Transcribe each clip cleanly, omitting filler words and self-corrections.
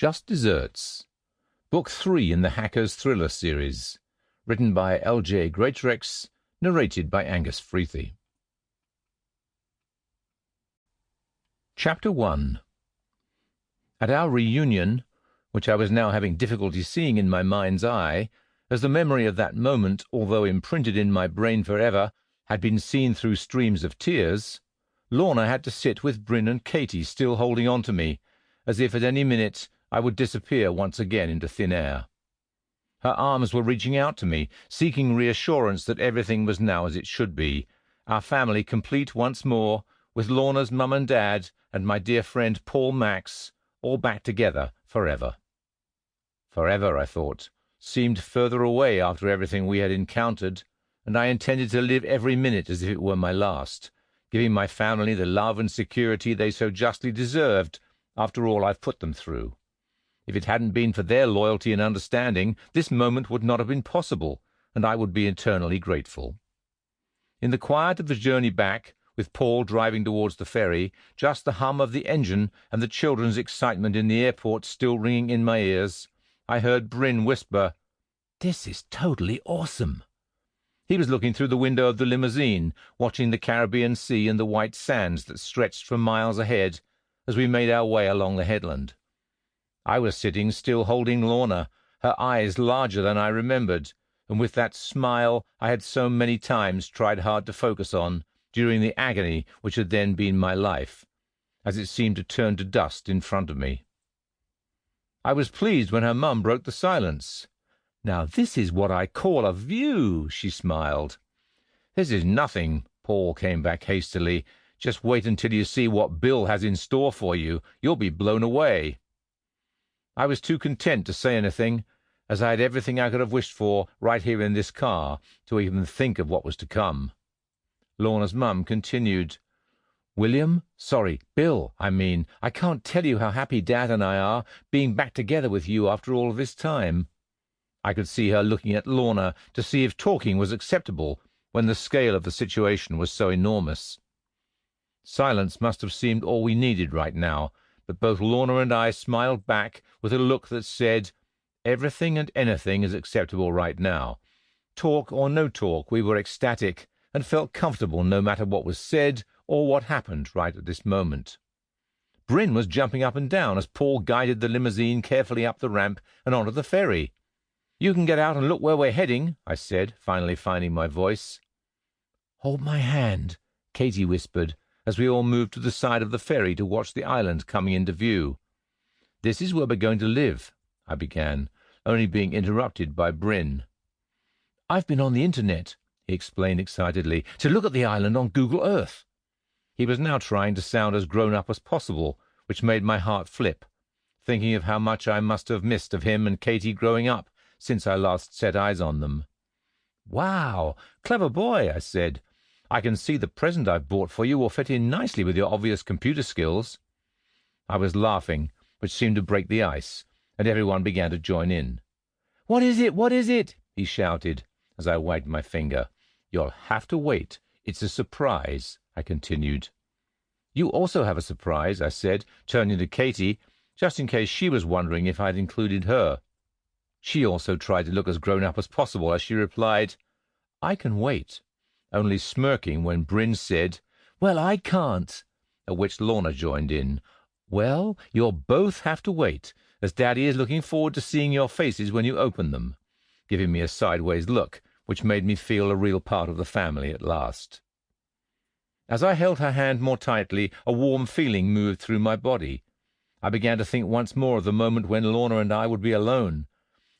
Just Desserts, Book 3 in the Hackers Thriller series, written by L.J. Greatrex, narrated by Angus Freathy. Chapter 1. At our reunion, which I was now having difficulty seeing in my mind's eye, as the memory of that moment, although imprinted in my brain forever, had been seen through streams of tears, Lorna had to sit with Bryn and Katy still holding on to me, as if at any minute I would disappear once again into thin air. Her arms were reaching out to me, seeking reassurance that everything was now as it should be, our family complete once more, with Lorna's mum and dad and my dear friend Paul Max, all back together forever. Forever, I thought, seemed further away after everything we had encountered, and I intended to live every minute as if it were my last, giving my family the love and security they so justly deserved after all I've put them through. If it hadn't been for their loyalty and understanding, this moment would not have been possible, and I would be eternally grateful. In the quiet of the journey back, with Paul driving towards the ferry, just the hum of the engine and the children's excitement in the airport still ringing in my ears, I heard Bryn whisper, "This is totally awesome." He was looking through the window of the limousine, watching the Caribbean Sea and the white sands that stretched for miles ahead as we made our way along the headland. I was sitting still holding Lorna, her eyes larger than I remembered, and with that smile I had so many times tried hard to focus on during the agony which had then been my life, as it seemed to turn to dust in front of me. I was pleased when her mum broke the silence. "Now this is what I call a view," she smiled. "This is nothing," Paul came back hastily. "Just wait until you see what Bill has in store for you. You'll be blown away." I was too content to say anything, as I had everything I could have wished for right here in this car to even think of what was to come. Lorna's mum continued, "Bill, I can't tell you how happy Dad and I are being back together with you after all this time." I could see her looking at Lorna to see if talking was acceptable when the scale of the situation was so enormous. Silence must have seemed all we needed right now, but both Lorna and I smiled back with a look that said, "Everything and anything is acceptable right now." Talk or no talk, we were ecstatic and felt comfortable no matter what was said or what happened right at this moment. Bryn was jumping up and down as Paul guided the limousine carefully up the ramp and onto the ferry. "You can get out and look where we're heading," I said, finally finding my voice. "Hold my hand," Katy whispered, as we all moved to the side of the ferry to watch the island coming into view. "This is where we're going to live," I began, only being interrupted by Bryn. "I've been on the internet," he explained excitedly, "to look at the island on Google Earth." He was now trying to sound as grown-up as possible, which made my heart flip, thinking of how much I must have missed of him and Katy growing up since I last set eyes on them. "Wow, clever boy," I said. "I can see the present I've bought for you will fit in nicely with your obvious computer skills." I was laughing, which seemed to break the ice, and everyone began to join in. "What is it? What is it?" he shouted, as I wagged my finger. "You'll have to wait. It's a surprise," I continued. "You also have a surprise," I said, turning to Katy, just in case she was wondering if I'd included her. She also tried to look as grown-up as possible as she replied, "I can wait," only smirking when Bryn said, "Well, I can't," at which Lorna joined in. "Well, you'll both have to wait, as Daddy is looking forward to seeing your faces when you open them," giving me a sideways look, which made me feel a real part of the family at last. As I held her hand more tightly, a warm feeling moved through my body. I began to think once more of the moment when Lorna and I would be alone.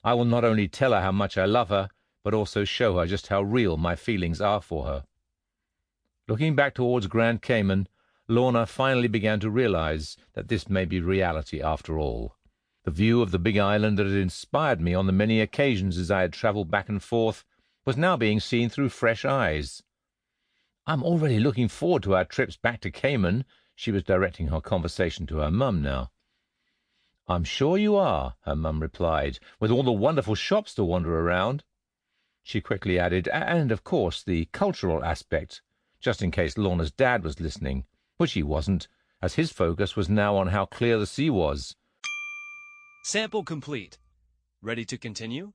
I will not only tell her how much I love her, but also show her just how real my feelings are for her. Looking back towards Grand Cayman, Lorna finally began to realize that this may be reality after all. The view of the big island that had inspired me on the many occasions as I had traveled back and forth was now being seen through fresh eyes. "I'm already looking forward to our trips back to Cayman," she was directing her conversation to her mum now. "I'm sure you are," her mum replied, "with all the wonderful shops to wander around." She quickly added, "And, of course, the cultural aspect," just in case Lorna's dad was listening, which he wasn't, as his focus was now on how clear the sea was. Sample complete. Ready to continue?